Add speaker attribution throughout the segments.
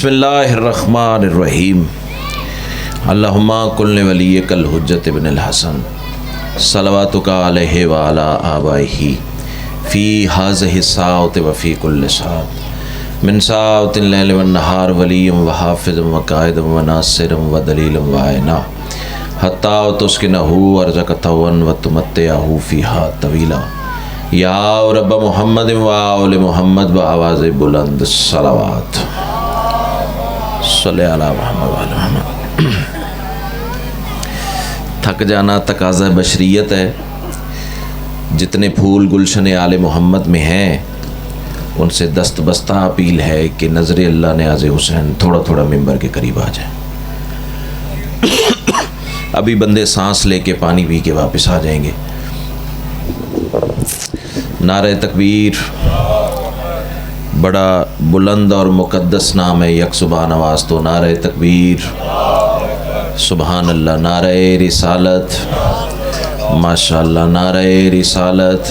Speaker 1: बिस्मिल्लाहिर्रहमानिर्रहीम। अल्लाहुम्मा कुल्ल वलिय्यकल हुज्जत इब्नुल हसन सलवातुका अलैहि व अला आबाइही फ़ी हाज़िहि साअति व फ़ी कुल्लि साअत मिन साअतिल लैल वन नहार वलिय्युम व हाफ़िज़ुम व क़ाइदुम व नासिरुम व दलीलुम व आइना हत्ता तुस्किनहू अर्ज़क़तवन व तुमत्तिअहू फ़ीहा तवीला या रब्ब मुहम्मद व आले मुहम्मद व आवाज़ बुलंद सलावत सल्ले अला मुहम्मद व आले मुहम्मद। थक जाना तकाज़ा बशरियत है। जितने फूल गुलशन आले मोहम्मद में हैं उनसे दस्तबस्ता अपील है कि नज़र अल्लाह ने आज़े हुसैन थोड़ा थोड़ा मिंबर के करीब आ जाए। अभी बंदे सांस लेके पानी पी के वापस आ जाएंगे। नारे तकबीर बड़ा बुलंद और मुक़द्दस नाम है यक सुबह नवाज। तो नारे तकबीर सुबहान अल्लाह, नारे रिसालत माशाअल्लाह, नारे रिसालत।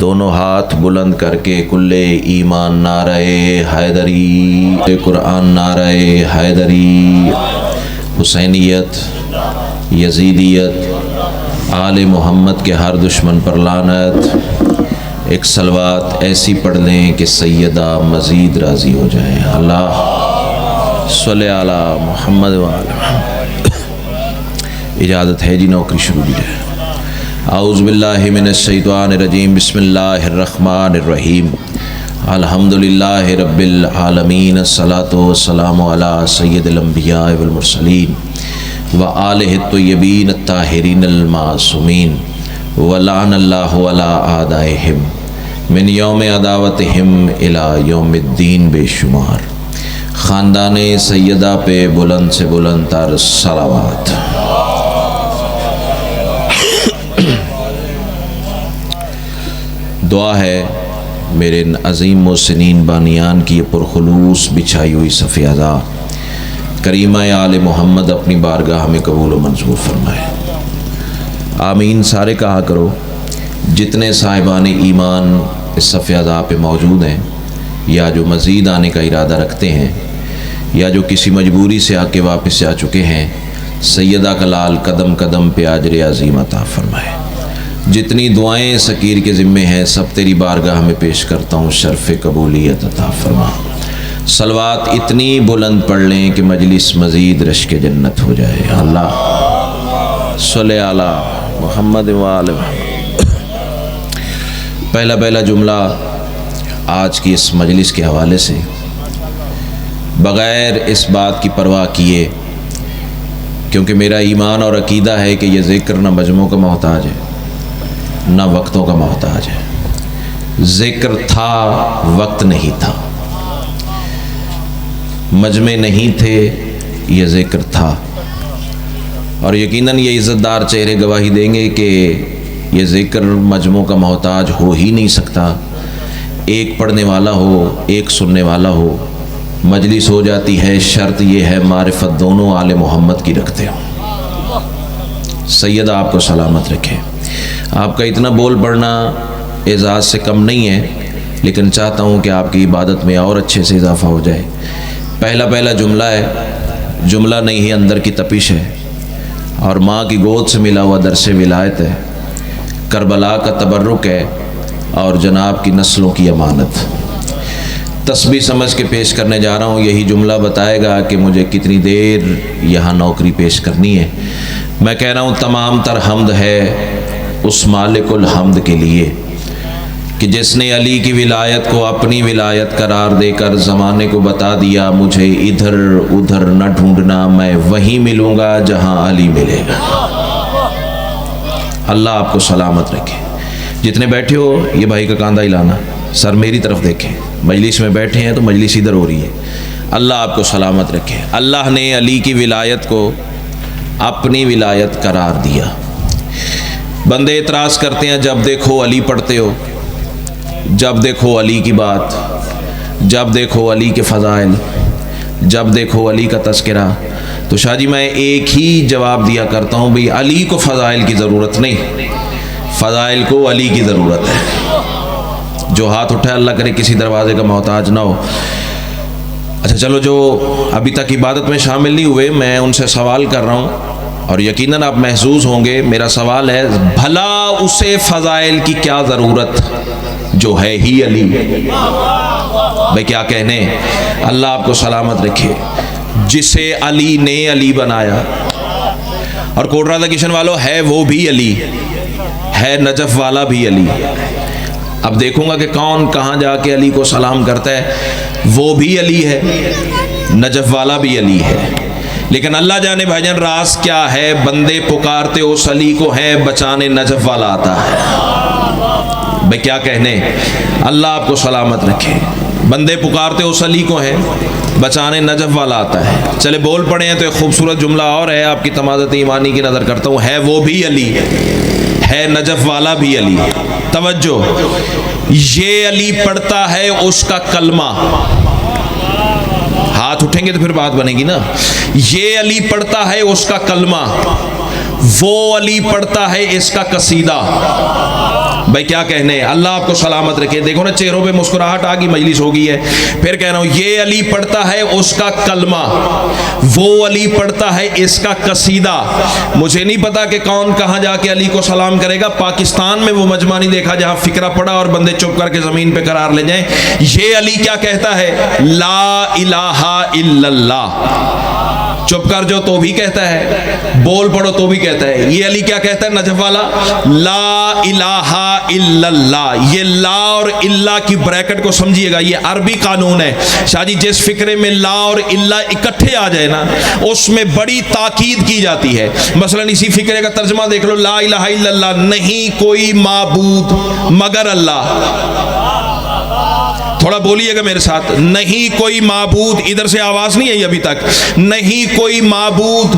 Speaker 1: दोनों हाथ बुलंद करके कुल्ले ईमान नारे हैदरी, कुरान नारे हैदरी, हुसैनियत, यजीदियत, आले मोहम्मद के हर दुश्मन पर लानत। एक सलवात ऐसी पढ़ लें कि सैयदा मज़ीद राज़ी हो जाए। अल्लाह सल्ले अला मुहम्मद व आले मुहम्मद। इजाज़त है जी, नौकरी शुरू की जाए। आऊज़ु बिल्लाहि मिनश शैतानिर रजीम, बिस्मिल्लाहिर्रहमानिर्रहीम। अल्हम्दुलिल्लाहि रब्बिल आलमीन, अस्सलातु वस्सलामु अला सय्यिदिल अंबिया वल मुरसलीन व आलिहि तय्यबीन अत्ताहिरीन अल मासूमीन व लअनल्लाहु अला आदाइहिम मिन यौम अदावतिहिम इला यौमिद्दीन। बेशुमार ख़ानदाने सैयदा पे बुलंद से बुलंद तर सलावत। दुआ है मेरे अज़ीम मोहसिनीन बानियान की पुरखुलूस बिछाई हुई सफ़ियादा करीमा आले मोहम्मद अपनी बारगाह में कबूल व मंजूर फरमाए। आमीन सारे कहा करो। जितने साहिबान ईमान इस सफ़ियादा पे मौजूद हैं या जो मज़ीद आने का इरादा रखते हैं या जो किसी मजबूरी से आके वापस जा चुके हैं, सैयदा का लाल कदम कदम पे अजर अज़ीम अता फरमाए। जितनी दुआएं सकीर के ज़िम्मे हैं सब तेरी बारगाह में पेश करता हूँ, शर्फ़ कबूलियत अता फरमा। सलवात इतनी बुलंद पढ़ लें कि मजलिस मज़ीद रश्क जन्नत हो जाए। अल्लाह सल्ले अला मुहम्मद व आले मुहम्मद। पहला जुमला आज की इस मजलिस के हवाले से बग़ैर इस बात की परवाह किए, क्योंकि मेरा ईमान और अकीदा है कि यह ज़िक्र न मजमों का मोहताज है न वक्तों का मोहताज है। ज़िक्र था, वक्त नहीं था, मजमे नहीं थे, ये ज़िक्र था। और यकीनन ये इज़्ज़तदार चेहरे गवाही देंगे कि ये ज़िक्र मजमों का मोहताज हो ही नहीं सकता। एक पढ़ने वाला हो, एक सुनने वाला हो, मजलिस हो जाती है। शर्त ये है मारिफत दोनों आले मोहम्मद की रखते हो। सैयदा आपको सलामत रखे। आपका इतना बोल पढ़ना एजाज़ से कम नहीं है, लेकिन चाहता हूँ कि आपकी इबादत में और अच्छे से इजाफ़ा हो जाए। पहला जुमला है, जुमला नहीं है, अंदर की तपिश है और माँ की गोद से मिला हुआ दरसे विलायत है। करबला का तबर्रुक है और जनाब की नस्लों की अमानत। तस्बीह समझ के पेश करने जा रहा हूँ। यही जुमला बताएगा कि मुझे कितनी देर यहाँ नौकरी पेश करनी है। मैं कह रहा हूँ तमाम तर हम्द है उस मालिकुल हम्द के लिए कि जिसने अली की विलायत को अपनी विलायत करार देकर ज़माने को बता दिया, मुझे इधर उधर न ढूंढना, मैं वहीं मिलूँगा जहाँ अली मिलेगा। अल्लाह आपको सलामत रखे। जितने बैठे हो ये भाई का कांधा हिलाना, सर मेरी तरफ देखें। मजलिस में बैठे हैं तो मजलिस इधर हो रही है। अल्लाह आपको सलामत रखे। अल्लाह ने अली की विलायत को अपनी विलायत करार दिया। बंदे एतराज़ करते हैं, जब देखो अली पढ़ते हो, जब देखो अली की बात, जब देखो अली के फ़ज़ाइल, जब देखो अली का तज़किरा। तो शाह जी मैं एक ही जवाब दिया करता हूँ, भाई अली को फ़ज़ाइल की ज़रूरत नहीं, फ़ज़ाइल को अली की ज़रूरत है।
Speaker 2: 「
Speaker 1: जो हाथ उठाए अल्लाह करे किसी दरवाजे का मोहताज ना हो।
Speaker 2: 「
Speaker 1: अली की फ़ज़ाइल को अली की ज़रूरत है। जो हाथ उठाए अल्लाह करे किसी दरवाजे का मोहताज ना हो। अच्छा चलो, जो अभी तक इबादत में शामिल नहीं हुए, मैं उनसे सवाल कर रहा हूँ और यकीनन आप महसूस होंगे। मेरा सवाल है, भला उसे फ़ज़ाइल की क्या ज़रूरत जो है ही अली। भाई क्या कहने, अल्लाह आपको सलामत रखे। जिसे अली ने अली बनाया, और कोट राधा किशन वालों है वो भी अली है, नजफ वाला भी अली। अब देखूंगा कि कौन कहाँ जाके अली को सलाम करता है। वो भी अली है, नजफ वाला भी अली है, लेकिन अल्लाह जाने भाईजान राज क्या है। बंदे पुकारते उस अली को है, बचाने नजफ वाला आता है। भाई क्या कहने, अल्लाह आपको सलामत रखे। बंदे पुकारते उस अली को है, बचाने नजफ वाला आता है। चले बोल पड़े हैं तो एक खूबसूरत जुमला और है, आपकी तमाज़त ईमानी की नज़र करता हूँ। है वो भी अली है, नजफ वाला भी अली। तवज्जो, ये अली पढ़ता है उसका कलमा। हाथ उठेंगे तो फिर बात बनेगी ना। ये अली पढ़ता है उसका कलमा, वो अली पढ़ता है इसका कसीदा। भाई क्या कहने, अल्लाह आपको सलामत रखे। देखो ना चेहरों पे मुस्कुराहट आ गई, मजलिस हो गई है। फिर कह रहा हूं, ये अली पढ़ता है उसका कलमा, वो अली पढ़ता है इसका कसीदा। मुझे नहीं पता कि कौन कहां जाके अली को सलाम करेगा। पाकिस्तान में वो मजमा नहीं देखा जहां फिक्रा पड़ा और बंदे चुप करके जमीन पे करार ले जाएं। ये अली क्या कहता है, ला इलाहा इल्लल्लाह। चुप कर जो तो भी कहता है, बोल पड़ो तो भी कहता है। ये अली क्या कहता है नजफ वाला, ला इलाहा इल्लल्लाह। ये ला और इल्ला की ब्रैकेट को समझिएगा, ये अरबी कानून है। शादी जिस फिक्रे में ला और इल्ला इकट्ठे आ जाए ना, उसमें बड़ी ताकीद की जाती है। मसलन इसी फिक्रे का तर्जमा देख लो, ला इलाहा इल्लल्लाह, नहीं कोई माबूद मगर अल्लाह। थोड़ा बोलिएगा मेरे साथ, नहीं कोई माबूद, इधर से आवाज नहीं आई अभी तक, नहीं कोई माबूद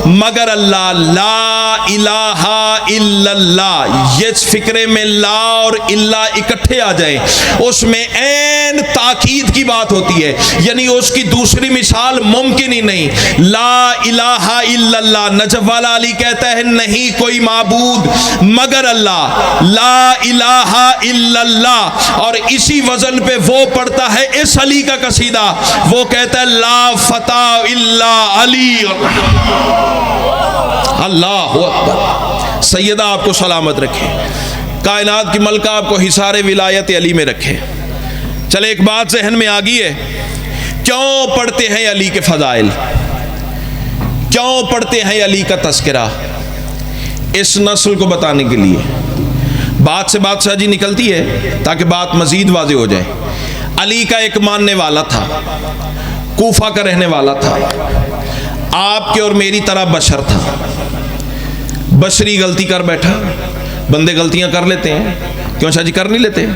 Speaker 1: मगर अल्लाह, ला इलाहा इल्लल्लाह। ये फिक्रे में ला और इल्ला इकट्ठे आ जाए, उसमें ऐन ताकीद की बात होती है, यानी उसकी दूसरी मिसाल मुमकिन ही नहीं। ला इलाहा इल्लल्लाह, नजफ वाला अली कहता है नहीं कोई माबूद मगर अल्लाह, ला इलाहा इल्लल्लाह। और इसी वजन पे वो पढ़ता है इस अली का कसीदा, वो कहता है ला फता इल्ला अली। अल्लाह अकबर। सैयदा आपको सलामत रखे, कायनात की मलका आपको हिसारे विलायत अली में रखे। चले एक बात जहन में आ गई है, क्यों पढ़ते हैं अली के फजाइल, क्यों पढ़ते हैं अली का तस्करा? इस नस्ल को बताने के लिए। बात से बात साजी निकलती है ताकि बात मजीद वाज़े हो जाए। अली का एक मानने वाला था, कूफा का रहने वाला था, आपके और मेरी तरह बशर था। बशरी गलती कर बैठा, बंदे गलतियां कर लेते हैं, क्यों शाह जी कर नहीं लेते?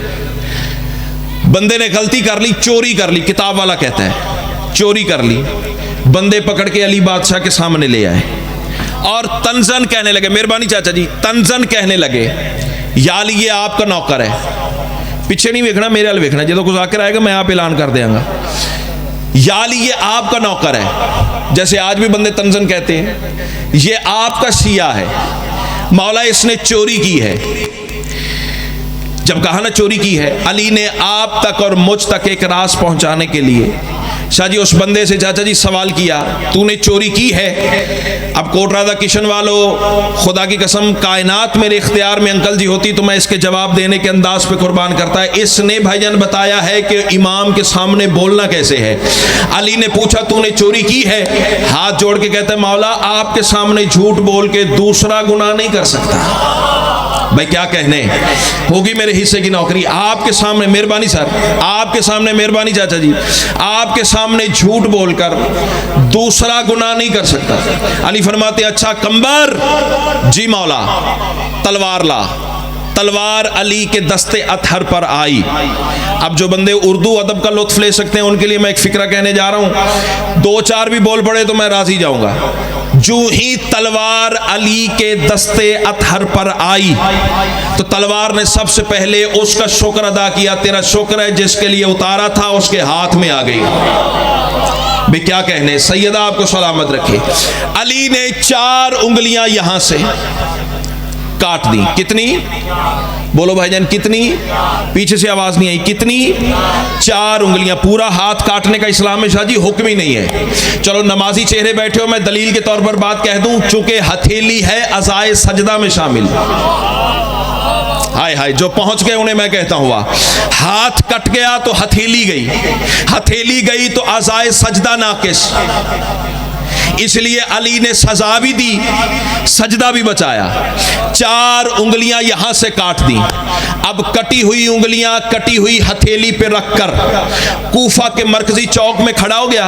Speaker 1: बंदे ने गलती कर ली, चोरी कर ली, किताब वाला कहता है चोरी कर ली। बंदे पकड़ के अली बादशाह के सामने ले आए और तंजन कहने लगे, मेहरबानी चाचा जी, तंजन कहने लगे, या अली ये आपका नौकर है, पीछे नहीं देखना मेरे हाल देखना, जो कुछ आकर आएगा मैं आप ऐलान कर देंगे, या अली ये आपका नौकर है। जैसे आज भी बंदे तंजन कहते हैं, ये आपका सिया है, मौला इसने चोरी की है। जब कहा ना चोरी की है, अली ने आप तक और मुझ तक एक राज पहुंचाने के लिए शाह जी उस बंदे से चाचा जी सवाल किया, तूने चोरी की है? अब कोट राधा किशन वालों, खुदा की कसम कायनात मेरे इख्तियार में अंकल जी होती तो मैं इसके जवाब देने के अंदाज पे कुर्बान करता है। इसने भाईजान बताया है कि इमाम के सामने बोलना कैसे है। अली ने पूछा तूने चोरी की है? हाथ जोड़ के कहता है मौला आपके सामने झूठ बोल के दूसरा गुनाह नहीं कर सकता। भाई क्या कहने, होगी मेरे हिस्से की नौकरी आपके सामने, मेहरबानी सर, आपके सामने, मेहरबानी चाचा जी, आपके सामने झूठ बोलकर दूसरा गुनाह नहीं कर सकता। अली फरमाते अच्छा कंबर, जी मौला, तलवार ला। तलवार अली के दस्ते अतहर पर आई। अब जो बंदे उर्दू अदब का लुत्फ ले सकते हैं उनके लिए मैं एक फिक्रा कहने जा रहा हूं, दो चार भी बोल पड़े तो मैं राजी जाऊंगा। जो ही तलवार अली के दस्ते अतहर पर आई तो तलवार ने सबसे पहले उसका शुक्र अदा किया, तेरा शुक्र है जिसके लिए उतारा था उसके हाथ में आ गई। भाई क्या कहने, सैयदा आपको सलामत रखे। अली ने 4 उंगलियां यहां से काट दी। कितनी? बोलो भाईजान कितनी? पीछे से आवाज नहीं आई। कितनी? 4 उंगलियां। पूरा हाथ काटने का इस्लाम में शाह जी हुक्म ही नहीं है। चलो नमाजी चेहरे बैठे हो, मैं दलील के तौर पर बात कह दूं, चूंकि हथेली है अज़ाए सजदा में शामिल। हाय हाय, जो पहुंच गए उन्हें मैं कहता हूं हाथ कट गया तो हथेली गई, हथेली गई तो अज़ाए सजदा नाकिस। इसलिए अली ने सजा भी दी, सजदा भी बचाया। 4 उंगलियां यहां से काट दी। अब कटी हुई उंगलियां कटी हुई हथेली पे रखकर कूफा के मरकजी चौक में खड़ा हो गया।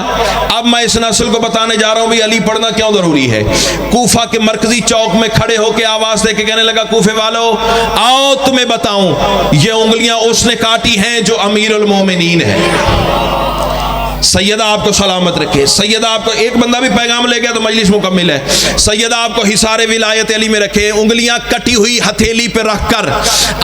Speaker 1: अब मैं इस नस्ल को बताने जा रहा हूं भी अली पढ़ना क्यों जरूरी है। कूफा के मरकजी चौक में खड़े होकर आवाज देके कहने लगा, कूफे वालों आओ तुम्हें बताऊं, ये उंगलियां उसने काटी हैं जो अमीरुल मोमिनीन है। सैयदा आपको सलामत रखे। सैयदा आपको, एक बंदा भी पैगाम ले गया तो मजलिस मुकम्मिल है। सैयदा आपको हिसारे विलायत अली में रखे। उंगलियां कटी हुई हथेली पे रखकर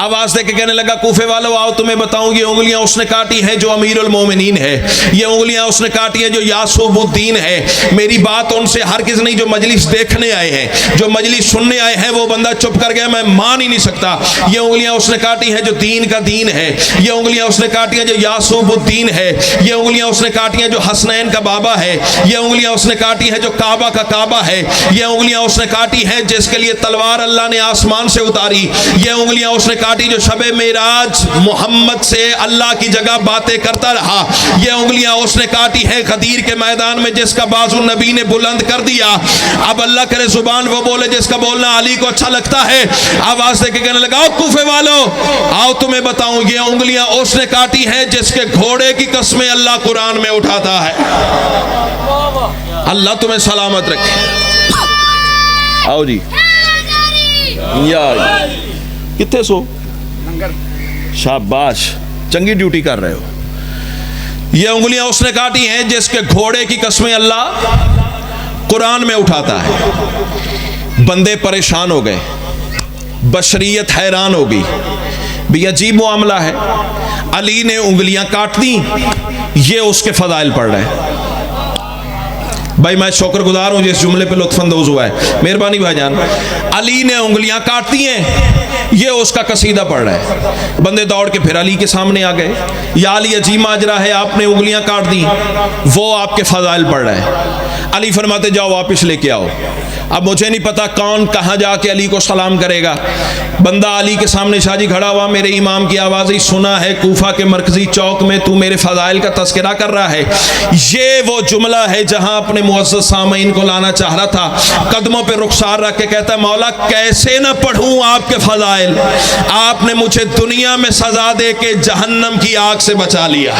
Speaker 1: आवाज देके कहने लगा, कूफे वालों आओ तुम्हें बताऊं, ये उंगलियां उसने काटी हैं जो अमीरुल मोमिनीन है। ये उंगलियां उसने काटी हैं जो यासूबुद्दीन है। मेरी बात उनसे हर किसी नहीं, जो मजलिस देखने आए हैं, जो मजलिस सुनने आए हैं, वो बंदा चुप कर गया, मैं मान ही नहीं सकता। ये उंगलियां उसने काटी हैं जो दीन का दीन है। ये उंगलियां उसने काटी हैं जो यासूबुद्दीन है। ये उंगलियां उसने काटी हैं जो हसनैन का बाबा है। ये उंगलियां उसने काटी हैं जो काबा का काबा है। ये उंगलियां उसने काटी हैं जिसके लिए तलवार अल्लाह ने आसमान से उतारी। ये उंगलियां उसने काटी जो शबे मेराज मोहम्मद से अल्लाह की जगह बातें करता रहा। ये उंगलियां उसने काटी हैं गदीर के मैदान में जिसका बाजू नबी ने बुलंद कर दिया। अब अल्लाह करे जुबान वो बोले जिसका बोलना अली को अच्छा लगता है। आवाज देके कहने लगा, कूफे वालों आओ तुम्हें बताऊं, ये उंगलियां उसने काटी हैं जिसके घोड़े की कस्में अल्लाह कुरान में उठाता है। अल्लाह तुम्हें सलामत रखे। आओ जी यार, कितने सो शाबाश, चंगी ड्यूटी कर रहे हो। ये उंगलियां उसने काटी हैं जिसके घोड़े की कस्में अल्लाह कुरान में उठाता है। बंदे परेशान हो गए, बशरियत हैरान हो गई, भी अजीब मामला है। अली ने उंगलियां काट दी, ये उसके फजाइल पढ़ रहे हैं। भाई मैं शुक्रगुजार हूं जिस जुमले पे लुत्फानंदोज हुआ है, मेहरबानी भाईजान। अली ने उंगलियां काट दी हैं, ये उसका कसीदा पढ़ रहा है। बंदे दौड़ के फिर अली के सामने आ गए, या अली अजीब माजरा है, आपने उंगलियां काट दी, वो आपके फजाइल पढ़ रहा है। अली फरमाते जाओ वापस लेके आओ। अब मुझे नहीं पता कौन कहाँ जाके अली को सलाम करेगा। बंदा अली के सामने शाजी खड़ा हुआ, मेरे इमाम की आवाज़ ही सुना है कूफा के मरकजी चौक में तू मेरे फजाइल का तस्करा कर रहा है। ये वो जुमला है जहाँ अपने मुअज़्ज़ज़ सामईन को लाना चाह रहा था। कदमों पे रुखसार रख के कहता है, मौला कैसे न पढ़ूँ आपके फजाइल, आपने मुझे दुनिया में सजा दे के जहन्नम की आग से बचा लिया।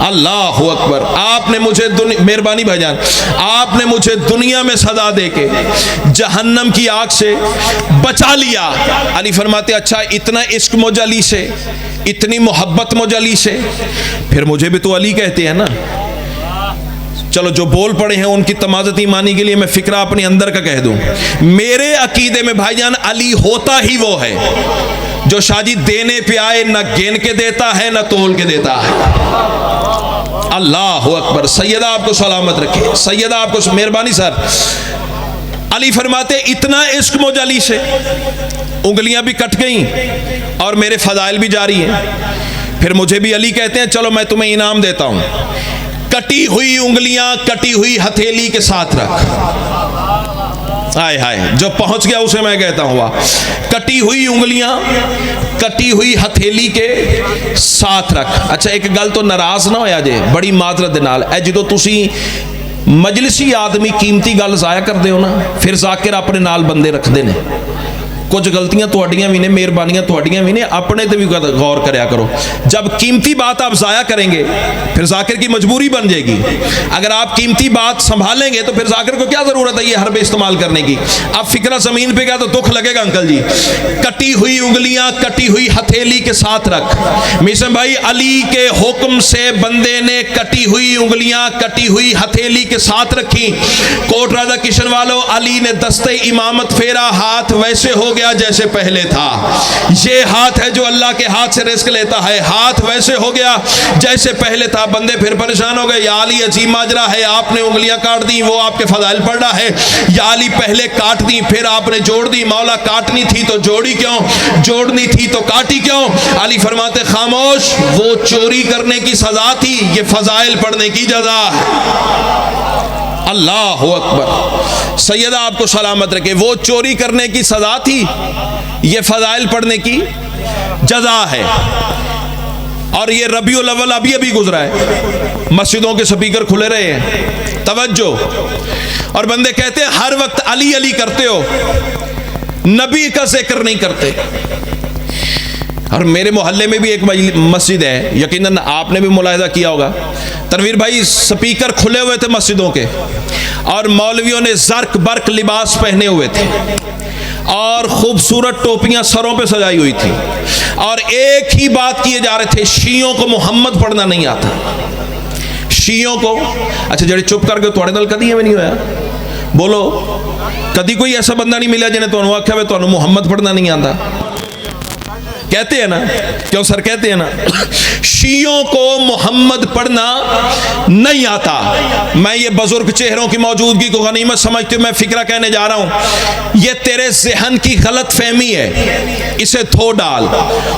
Speaker 1: अल्लाह अकबर, आपने मुझे मेहरबानी भाईजान, आपने मुझे दुनिया में सजा दे के जहन्नम की आग से बचा लिया। अली फरमाते, अच्छा इतना इश्क मुझे अली से, इतनी मोहब्बत मुझे अली से, फिर मुझे भी तो अली कहते हैं ना। चलो जो बोल पड़े हैं उनकी तमाज़त ईमानी के लिए मैं फिक्रा अपने अंदर का कह दूं। मेरे अकीदे में भाईजान अली होता ही वो है जो शादी देने पे आए न गिन के देता है न तोल के देता है। अल्लाह अकबर। सैयदा आपको सलामत रखे, सैयदा आपको मेहरबानी सर। अली फरमाते, इतना इश्क मुझे अली से, उंगलियां भी कट गई और मेरे फजाइल भी जारी हैं। फिर मुझे भी अली कहते हैं, चलो मैं तुम्हें इनाम देता हूं, कटी हुई उंगलियां कटी हुई हथेली के साथ रख। हाय हाय, जो पहुंच गया उसे मैं कहता हूं, कटी हुई उंगलियां कटी हुई हथेली के साथ रख। अच्छा एक गल तो नाराज ना होया जे, बड़ी माजरत दे नाल, जो तुसी मजलिसी आदमी कीमती गल जाया करते हो ना, फिर जाकिर अपने नाल बंदे रखते हैं। कुछ गलतियां तुहाड़ियां भी ने, मेहरबानियां तुहाड़ियां भी ने, अपने ते भी गौर करया करो। जब कीमती बात आप जाया करेंगे फिर जाकिर की मजबूरी बन जाएगी। अगर आप कीमती बात संभालेंगे तो फिर जाकिर को क्या जरूरत है ये हरबे इस्तेमाल करने की। अब फिक्रा जमीन पे गया तो दुख लगेगा अंकल जी। कटी हुई उंगलियां कटी हुई हथेली के साथ रख। मिशन भाई, अली के हुक्म से बंदे ने कटी हुई उंगलियां कटी हुई हथेली के साथ रखी। कोट राजा किशन वालों, अली ने दस्ते इमामत फेरा, हाथ वैसे हो गया
Speaker 2: गया जैसे पहले था। ये हाथ है जो अल्लाह के हाथ से रिस्क लेता है, हाथ वैसे हो गया जैसे पहले था। बंदे फिर परेशान हो गए, या अली अजीब माजरा है, आपने उंगलियां काट दी, वो आपके फजाइल पढ़ रहा है। या अली पहले काट दी फिर आपने जोड़ दी, मौला काटनी थी तो जोड़ी क्यों, जोड़नी थी तो काटी क्यों? अली फरमाते खामोश, वो चोरी करने की सजा थी, ये फजाइल पढ़ने की जजा है। अल्लाह अकबर। सैयदा आपको सलामत रखे, वो चोरी करने की सजा थी, ये फजाइल पढ़ने की जजा है। और ये रबीउल अव्वल अभी अभी गुजरा है, मस्जिदों के स्पीकर खुले रहे हैं, तवज्जो। और बंदे कहते हैं हर वक्त अली अली करते हो, नबी का जिक्र नहीं करते। और मेरे मोहल्ले में भी एक मस्जिद है, यकीनन आपने भी मुलाहिजा किया होगा, तनवीर भाई, स्पीकर खुले हुए थे मस्जिदों के और मौलवियों ने जर्क बर्क लिबास पहने हुए थे और खूबसूरत टोपियां सरों पे सजाई हुई थी, और एक ही बात किए जा रहे थे, शियों को मोहम्मद पढ़ना नहीं आता। शियों को, अच्छा जड़े चुप करके थोड़े दल कदी में नहीं होया, बोलो कदी कोई ऐसा बंदा नहीं मिला जिन्हें तुहानू आख्या वे तुहानू मोहम्मद पढ़ना नहीं आता? कहते हैं ना, क्यों सर कहते हैं ना, शियों को मोहम्मद पढ़ना नहीं आता। मैं ये बुजुर्ग चेहरों की मौजूदगी को गनीमत समझते हुए मैं फिक्रा कहने जा रहा हूं, ये तेरे ज़हन की गलत फहमी है, इसे धो डाल।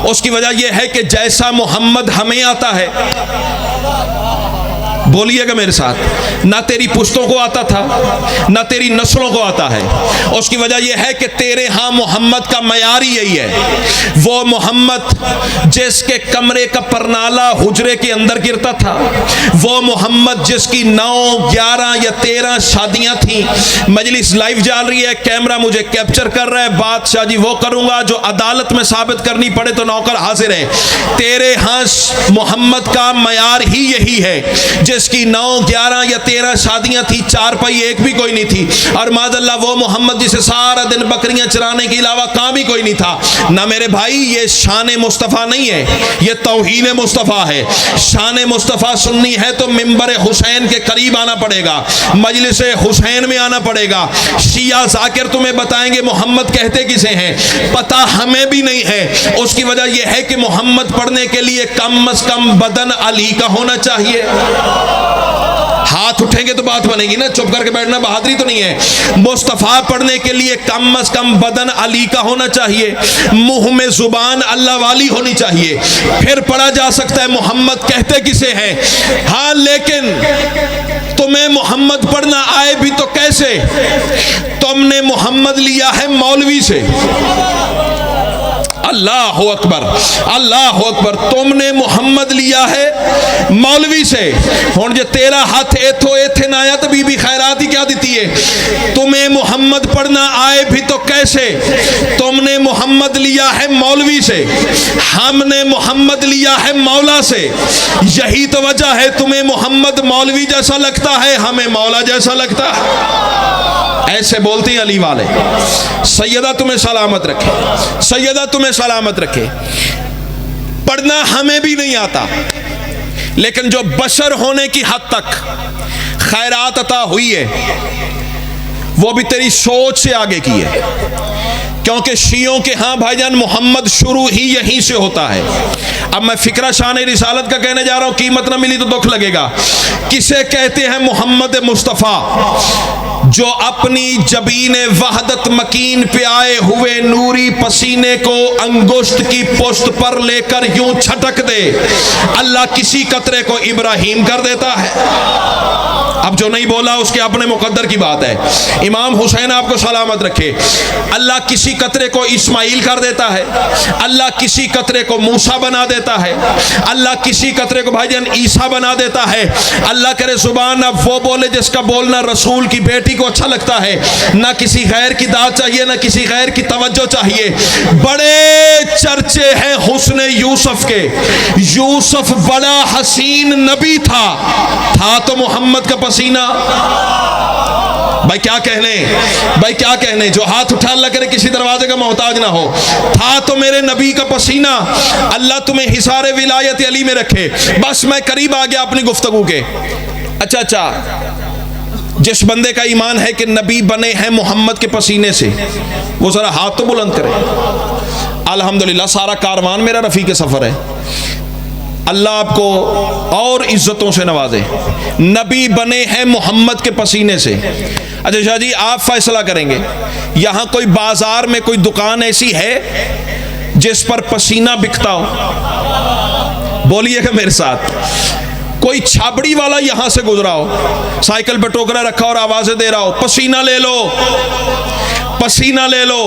Speaker 2: उसकी वजह यह है कि जैसा मोहम्मद हमें आता है, बोलिएगा मेरे साथ, ना तेरी पुश्तों को आता था ना तेरी नस्लों को आता है। उसकी वजह यह है कि तेरे यहाँ मोहम्मद का मयार ही यही है। वो मोहम्मद जिसके कमरे का परनाला हुजरे के अंदर गिरता था, वो मोहम्मद जिसकी 9, 11 या 13 शादियां थी। मजलिस लाइव जाल रही है, कैमरा मुझे कैप्चर कर रहा है, बादशाह जी वो करूंगा जो अदालत में साबित करनी पड़े तो नौकर हाजिर है। तेरे यहाँ मोहम्मद का मयार ही यही है, जिसकी 9, 11 या 13 शादियां थी, 4 पाई एक भी कोई नहीं थी। और माज़अल्लाह वो मोहम्मद जिसे सारा दिन बकरियां चराने के अलावा काम ही कोई नहीं था। ना मेरे भाई, ये शान मुस्तफ़ा नहीं है, ये तौहीन मुस्तफ़ा है। शान मुस्तफ़ा सुननी है तो मिंबर हुसैन के करीब आना पड़ेगा, मजलिस हुसैन में आना पड़ेगा। शिया जाकिर तुम्हें बताएंगे मोहम्मद कहते किसे हैं, पता हमें भी नहीं है। उसकी वजह यह है कि मोहम्मद पढ़ने के लिए कम अज कम बदन अली का होना चाहिए। हाथ उठेंगे तो बात बनेगी ना, चुप करके बैठना बहादुरी तो नहीं है। मुस्तफ़ा पढ़ने के लिए कम अज कम बदन अली का होना चाहिए, मुंह में जुबान अल्लाह वाली होनी चाहिए, फिर पढ़ा जा सकता है मोहम्मद कहते किसे हैं। हाँ, लेकिन तुम्हें मोहम्मद पढ़ना आए भी तो कैसे? तुमने मोहम्मद लिया है मौलवी से। अल्लाह अकबर, अल्लाह अकबर। तुमने मोहम्मद लिया है मौलवी से। हुण जे तेरा हाथ एथो एथे ना आया तो बीबी खैरात ही क्या देती है? तुम्हें मोहम्मद पढ़ना आए भी तो कैसे? तुमने मोहम्मद लिया है मौलवी से, हमने मोहम्मद लिया है मौला से। यही तो वजह है तुम्हें मोहम्मद मौलवी जैसा लगता है, हमें मौला जैसा लगता है। ऐसे बोलते हैं अली वाले। सैयदा तुम्हें सलामत रखे, सैयदा तुम्हें सलामत रखे। पढ़ना हमें भी नहीं आता, लेकिन जो बशर होने की हद तक खैरात अता हुई है वो भी तेरी सोच से आगे की है। क्योंकि शियों के हाँ भाईजान मोहम्मद शुरू ही यहीं से होता है। अब मैं फिक्रा शान रिसालत का कहने जा रहा हूँ, कीमत ना मिली तो दुख लगेगा। किसे कहते हैं मोहम्मद मुस्तफ़ा? जो अपनी जबीन वहदत मकीन पे आए हुए नूरी पसीने को अंगुश्त की पुश्त पर लेकर यूं छटक दे, अल्लाह किसी कतरे को इब्राहिम कर देता है। अब जो नहीं बोला उसके अपने मुकद्दर की बात है। इमाम हुसैन आपको सलामत रखे, अल्लाह किसी कतरे को इस्माइल कर देता है, अल्लाह किसी कतरे को मूसा बना देता है, अल्लाह किसी कतरे को भाईजान ईसा बना देता है। अल्लाह करे जुबान अब वो बोले जिसका बोलना रसूल की बेटी को अच्छा लगता है। ना किसी गैर की दाद चाहिए, ना किसी गैर की तवज्जो चाहिए। बड़े चर्चे हैं हुस्न यूसुफ के। यूसुफ बड़ा हसीन नबी था तो मोहम्मद का पसीना। भाई क्या कहने, भाई क्या कहने। जो हाथ उठा अल्लाह करे किसी दरवाजे का मोहताज ना हो। था तो मेरे नबी का पसीना। अल्लाह तुम्हें हिसारे विलायत अली में रखे। बस मैं करीब आ गया अपनी गुफ्तगू के। अच्छा, जिस बंदे का ईमान है कि नबी बने हैं मोहम्मद के पसीने से, वो ज़रा हाथ तो बुलंद करे। अल्हम्दुलिल्लाह सारा कारवान मेरा रफ़ी के सफ़र है। अल्लाह आपको और इज़्ज़तों से नवाजे। नबी बने हैं मोहम्मद के पसीने से। अच्छा शाह जी, आप फैसला करेंगे, यहाँ कोई बाजार में कोई दुकान ऐसी है जिस पर पसीना बिकता हो? बोलिएगा मेरे साथ। कोई छाबड़ी वाला यहां से गुजरा हो, साइकिल पे टोकरा रखा और आवाजें दे रहा हो, पसीना ले लो, पसीना ले लो।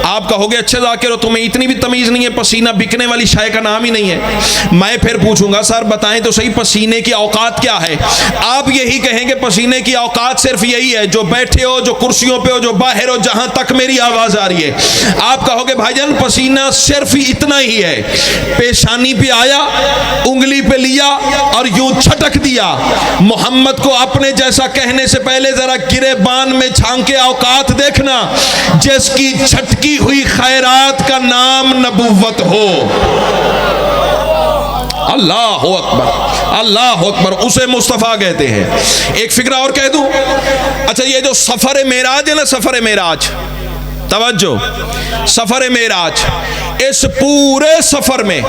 Speaker 2: आप कहोगे अच्छे जाकिर हो, तुम्हें इतनी भी तमीज नहीं है, पसीना बिकने वाली शाय का नाम ही नहीं है। मैं फिर पूछूंगा, सर बताएं तो सही पसीने की औकात क्या है? आप यही कहेंगे पसीने की औकात सिर्फ यही है, जो बैठे हो, जो कुर्सियों पे हो, जो बाहर हो, जहां तक मेरी आवाज आ रही है। आप कहोगे भाईजान पसीना सिर्फ इतना ही है, पेशानी पे आया, उंगली पे लिया और यूं छटक दिया। मोहम्मद को अपने जैसा कहने से पहले जरा गिरेबान में झांक के औकात देखना, जिसकी छटकी हुई खैरात का नाम नबुव्वत हो। अल्लाह अकबर, अल्लाह अकबर, उसे मुस्तफ़ा कहते हैं। एक फिक्रा और कह दूं, अच्छा ये जो सफर मेराज है ना, सफर मेराज, तवज्जो, सफर मेराज, इस पूरे सफर में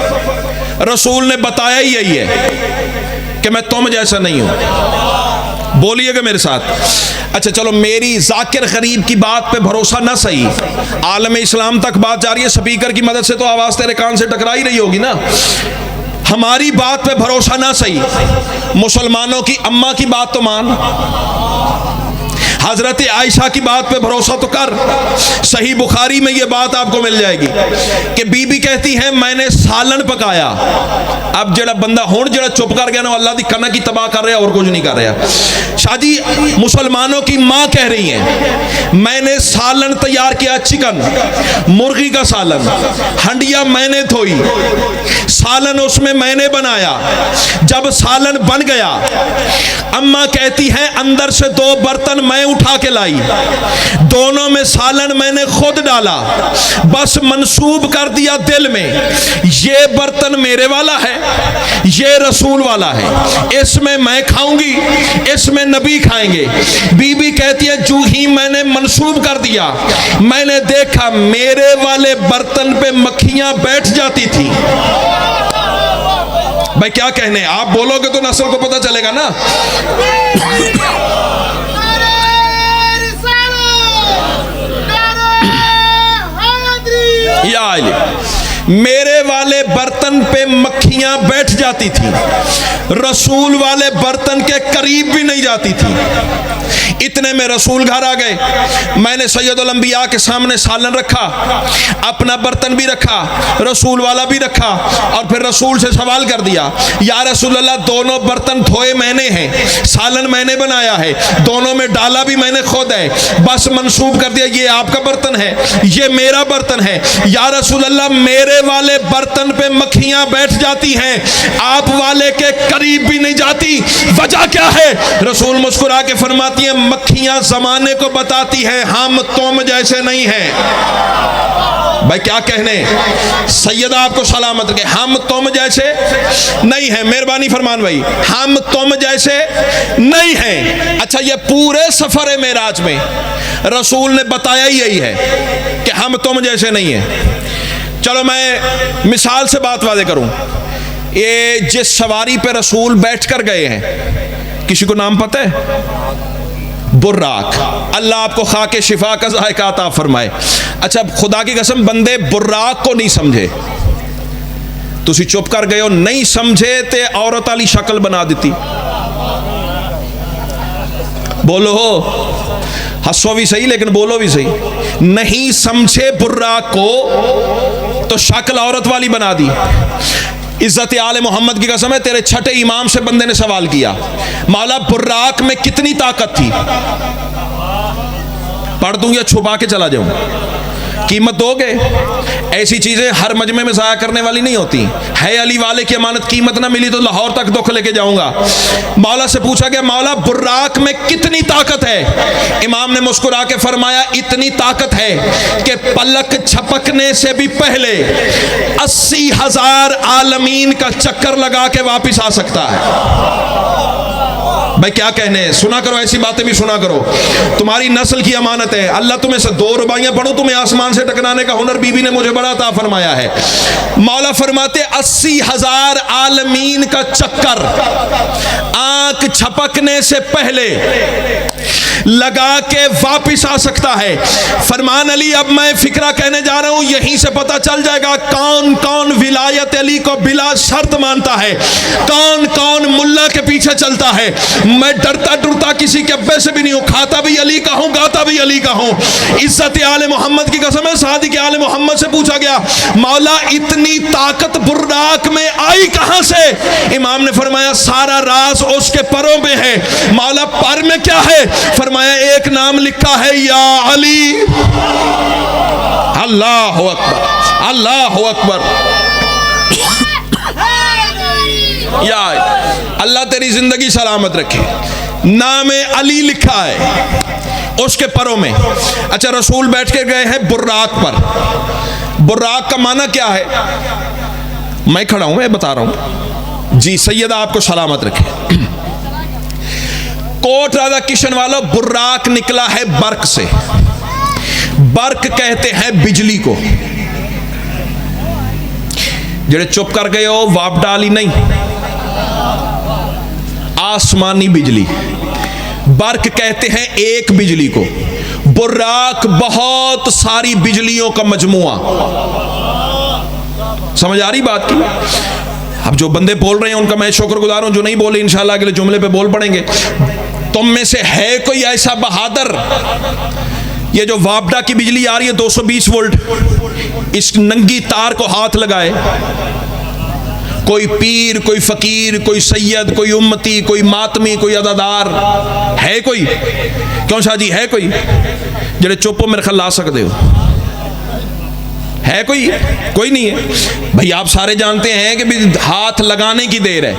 Speaker 2: रसूल ने बताया ही यही है कि मैं तुम जैसा नहीं हूं। बोलिएगा मेरे साथ। अच्छा चलो, मेरी जाकिर गरीब की बात पे भरोसा ना सही, आलम इस्लाम तक बात जा रही है, स्पीकर की मदद से तो आवाज तेरे कान से टकरा ही रही होगी ना। हमारी बात पे भरोसा ना सही, मुसलमानों की अम्मा की बात तो मान, हजरत आयशा की बात पे भरोसा तो कर। सही बुखारी में ये बात आपको मिल जाएगी कि बीबी कहती है मैंने सालन पकाया। अब जड़ा बंदा हुण जड़ा चुप कर गया ना, अल्लाह दी कना की तबाह कर रहा और कुछ नहीं कर रहा। शादी मुसलमानों की माँ कह रही है मैंने सालन तैयार किया, चिकन मुर्गी का सालन, हंडिया मैंने धोई, सालन उसमें मैंने बनाया। जब सालन बन गया, अम्मा कहती है अंदर से 2 बर्तन मैं उठा के लाई, दोनों में सालन मैंने खुद डाला, बस मंसूब कर दिया दिल में ये बर्तन मेरे वाला है, ये रसूल वाला है, इसमें मैं खाऊंगी, इसमें नबी खाएंगे। बीबी कहती है जू ही मैंने मंसूब कर दिया, मैंने देखा मेरे वाले बर्तन पे मक्खियां बैठ जाती थी। भाई क्या कहने, आप बोलोगे तो नस्ल को पता चलेगा ना। मेरे वाले बर्तन पे मक्खियां बैठ जाती थी, रसूल वाले बर्तन के करीब भी नहीं जाती थी। इतने में रसूल घर आ गए। मैंने सैयदुल अंबिया के सामने सालन रखा, अपना बर्तन भी रखा, रसूल वाला भी रखा, और फिर रसूल से सवाल कर दिया या रसूल अल्लाह दोनों बर्तन धोए मैंने हैं, सालन मैंने बनाया है, दोनों में डाला भी मैंने खुद है, बस मंसूब कर दिया ये आपका बर्तन है, ये मेरा बर्तन है। या रसूल अल्लाह मेरे वाले बर्तन पे मक्खियां बैठ जाती हैं, आप वाले के करीब भी नहीं जाती, वजह क्या है? रसूल मुस्कुरा के फरमाती है मक्खियां जमाने को बताती है हम तुम जैसे नहीं हैं। भाई क्या कहने, सैयदा आपको सलामत रखे, हम तुम जैसे नहीं है, मेहरबानी फरमान भाई, हम तुम जैसे नहीं हैं। अच्छा ये पूरे सफर मेराज में रसूल ने बताया ही यही है कि हम तुम जैसे नहीं हैं। चलो मैं मिसाल से बात वादे करूं, ये जिस सवारी पे रसूल बैठ कर गए हैं, किसी को नाम पता है? बुर्राक। अल्लाह आपको खाके शिफा का ज़ायका अता फरमाए। अच्छा खुदा की कसम बंदे बुर्राक को नहीं समझे, तुसी चुप कर गए हो, नहीं समझे ते औरत वाली शक्ल बना देती। बोलो हंसो भी सही लेकिन बोलो भी सही। नहीं समझे बुर्राक को तो शक्ल औरत वाली बना दी। इज्जत आले मोहम्मद की कसम है, तेरे छठे इमाम से बंदे ने सवाल किया मौला बुर्राक में कितनी ताकत थी? पढ़ दूं या छुपा के चला जाऊं? कीमत दोगे? ऐसी चीजें हर मजमे में जाया करने वाली नहीं होती है। अली वाले की अमानत कीमत ना मिली तो लाहौर तक दुख लेके जाऊंगा। मौला से पूछा गया मौला बुर्राक में कितनी ताकत है? इमाम ने मुस्कुरा के फरमाया इतनी ताकत है कि पलक झपकने से भी पहले 80,000 आलमीन का चक्कर लगा के वापिस आ सकता है। भाई क्या कहने, सुना करो ऐसी बातें भी सुना करो, तुम्हारी नस्ल की अमानत है। अल्लाह तुम्हें से 2 रुबाइयां पढ़ो, तुम्हें आसमान से टकराने का हुनर बीबी ने मुझे बड़ा अता फरमाया है। मौला फरमाते 80,000 आलमीन का चक्कर आंख झपकने से पहले लगा के वापिस आ सकता है। फरमान अली, अब मैं फिक्रा कहने जा रहा हूं, यहीं से पता चल जाएगा कौन कौन विलायत अली को बिला शर्त मानता है, कौन कौन मुल्ला के पीछे चलता है। मैं डरता डरता किसी के अब्बे से भी नहीं हूं, खाता भी अली का हूं, गाता भी अली का हूं। इज्जत आले मोहम्मद की कसम है, सादी के आले मोहम्मद से पूछा गया, मौला इतनी ताकत बुर्राक में आई कहां से? इमाम ने फरमाया सारा राज उसके परों में है। मौला पर में क्या है? फरमाया एक नाम लिखा है, या अली। अल्लाह अकबर, अल्लाह अकबर। या अल्लाह तेरी जिंदगी सलामत रखे। नाम अली लिखा है उसके परों में। अच्छा, रसूल बैठ के गए हैं बुर्राक पर। बुर्राक का माना क्या है? मैं खड़ा हूं, मैं बता रहा हूं जी। सैयदा आपको सलामत रखे। कोट राजा किशन वाला, बुर्राक निकला है बर्क से। बर्क कहते हैं बिजली को। जेड़े चुप कर गए हो वाप डाली नहीं, आसमानी बिजली। बर्क कहते हैं एक बिजली को, बुर्राक बहुत सारी बिजलियों का मजमुआ। समझ आ रही बात की? अब जो बंदे बोल रहे हैं उनका मैं शुक्रगुजार हूं, जो नहीं बोले इंशाल्लाह अगले जुमले पे बोल पड़ेंगे। तुम में से है कोई ऐसा बहादुर, ये जो वापडा की बिजली आ रही है 220 वोल्ट, इस नंगी तार को हाथ लगाए? कोई पीर, कोई फकीर, कोई सैयद, कोई उम्मती, कोई मातमी, कोई अदादार है कोई? क्यों शाह जी, है कोई जेड़े चुप मेरे ख्याल ला सकते हो? है कोई? कोई नहीं है भाई। आप सारे जानते हैं कि भी हाथ लगाने की देर है,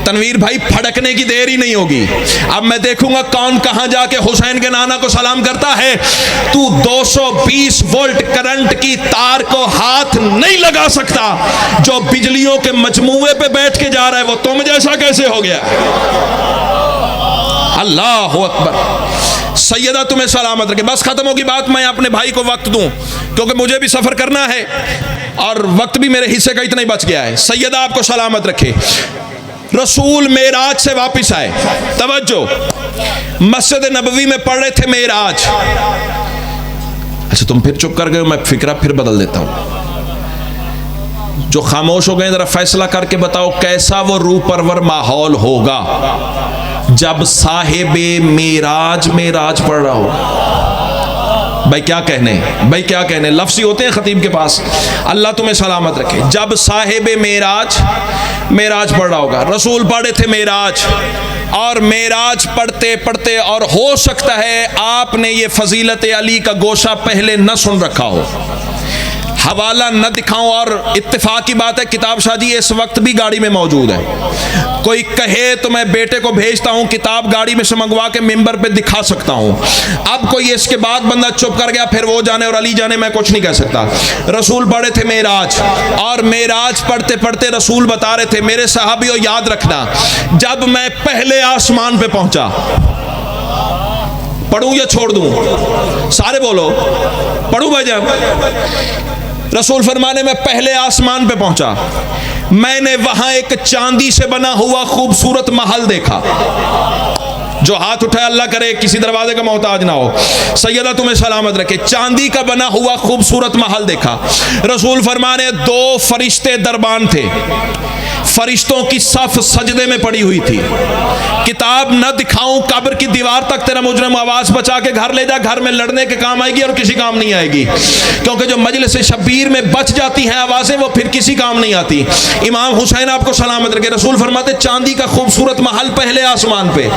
Speaker 2: तनवीर भाई फड़कने की देर ही नहीं होगी। अब मैं देखूंगा कौन कहां जाके हुसैन के नाना को सलाम करता है। तू 220 वोल्ट करंट की तार को हाथ नहीं लगा सकता, जो बिजलियों के मजमुए पे बैठ के जा रहा है वो तुम जैसा कैसे हो गया? अल्लाह अकबर। सैयदा तुम्हें सलामत रखे। बस खत्म होगी बात। मैं अपने भाई को वक्त दूं क्योंकि मुझे भी सफर करना है और वक्त भी मेरे हिस्से का इतना ही बच गया है। सैयदा आपको सलामत रखे। रसूल मेराज से वापस आए। तवज्जो, मस्जिद नबवी में पढ़ रहे थे मेराज। अच्छा, तुम फिर चुप कर गए, मैं फिक्रा फिर बदल देता हूं। जो खामोश हो गए जरा फैसला करके बताओ कैसा वो रूह परवर माहौल होगा जब साहिबे मेराज मेराज पढ़ रहा हो। भाई क्या कहने, भाई क्या कहने, लफ्ज़ी होते हैं खतीब के पास। अल्लाह तुम्हें सलामत रखे। जब साहिबे मेराज मेराज पढ़ रहा होगा, रसूल पढ़े थे मेराज, और मेराज पढ़ते पढ़ते, और हो सकता है आपने ये फजीलत अली का गोशा पहले न सुन रखा हो, हवाला न दिखाऊं, और इत्तेफाक की बात है किताब शादी इस वक्त भी गाड़ी में मौजूद है। कोई कहे तो मैं बेटे को भेजता हूं, किताब गाड़ी में से मंगवा के मिंबर पे दिखा सकता हूं। अब कोई इसके बाद बंदा चुप कर गया, फिर वो जाने और अली जाने, मैं कुछ नहीं कह सकता। रसूल पढ़े थे मेराज, और मेराज पढ़ते पढ़ते रसूल बता रहे थे, मेरे सहाबियों याद रखना, जब मैं पहले आसमान पे पहुंचा, पढ़ूं या छोड़ दूं? सारे बोलो, पढ़ूं भाईजान? रसूल फरमाने में पहले आसमान पे पहुंचा, मैंने वहां एक चांदी से बना हुआ खूबसूरत महल देखा। जो हाथ उठाए अल्लाह करे किसी दरवाजे का मोहताज ना हो। सैयदा तुम्हें सलामत रखे। चांदी का बना हुआ खूबसूरत महल देखा। रसूल फरमाने 2 फरिश्ते दरबान थे, फरिश्तों की सफ सजदे में पड़ी हुई थी। किताब न दिखाऊं, कब्र की दीवार तक तेरा मुजरम आवाज बचा के घर ले जा, घर में लड़ने के काम आएगी और किसी काम नहीं आएगी, क्योंकि जो मजलिस शब्बीर में बच जाती हैं आवाजें वो फिर किसी काम नहीं आती। इमाम हुसैन आपको सलामत रखे। रसूल फरमाते चांदी का खूबसूरत महल पहले आसमान पे,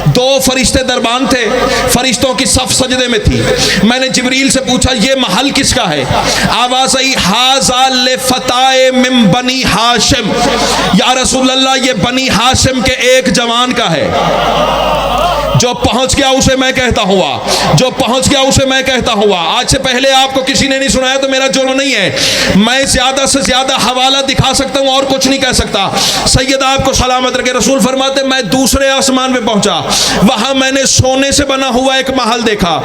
Speaker 2: 2 फरिश्ते दरबान थे, फरिश्तों की सफ सजदे में थी। मैंने जिब्रील से पूछा ये महल किसका है? आवाज आई हाज़ा ले फताए मिन बनी हाशिम, या रसूल अल्लाह ये बनी हाशिम के एक जवान का है। जो पहुंच गया उसे मैं कहता हुआ, जो पहुंच गया उसे मैं कहता हुआ। आज से पहले आपको किसी ने नहीं सुनाया तो मेरा जुर्म नहीं है, मैं ज्यादा से ज्यादा हवाला दिखा सकता हूं और कुछ नहीं कह सकता। सैयद आपको सलामत रखे, रसूल फरमाते मैं दूसरे आसमान पे पहुंचा, वहां मैंने सोने से बना हुआ एक महल देखा,